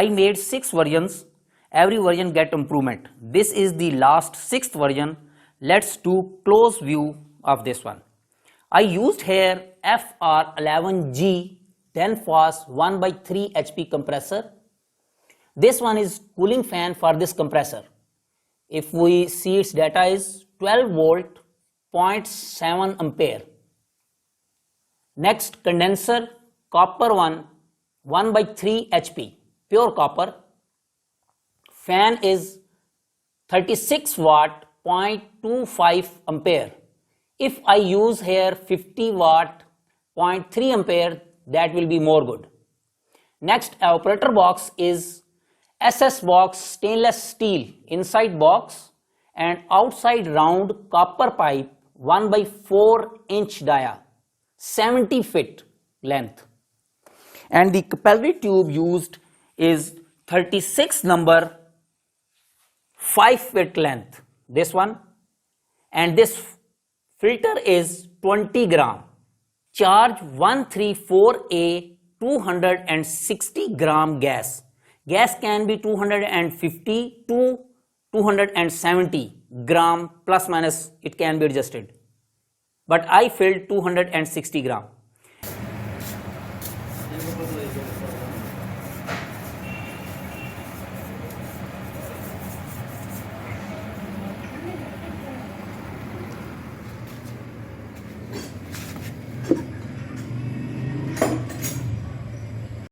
I made 6 versions. Every version get improvement. This is the last 6th version. Let's do close view of this one. I used here FR11G 10 fast 1/3 HP compressor. This one is cooling fan for this compressor. If we see its data is 12 volt 0.7 ampere. Next condenser copper one 1/3 HP pure copper. Fan is 36 watt 0.25 ampere. If I use here 50 watt 0.3 ampere, that will be more good. Next evaporator box is SS box stainless steel inside box and outside round copper pipe 1/4 inch dia 70 feet length, and the capillary tube used is 36 number 5 feet length, this one, and this filter is 20 gram. Charge 134A 260 gram gas. Gas can be 250 to 270 gram plus minus, it can be adjusted, but I filled 260 gram.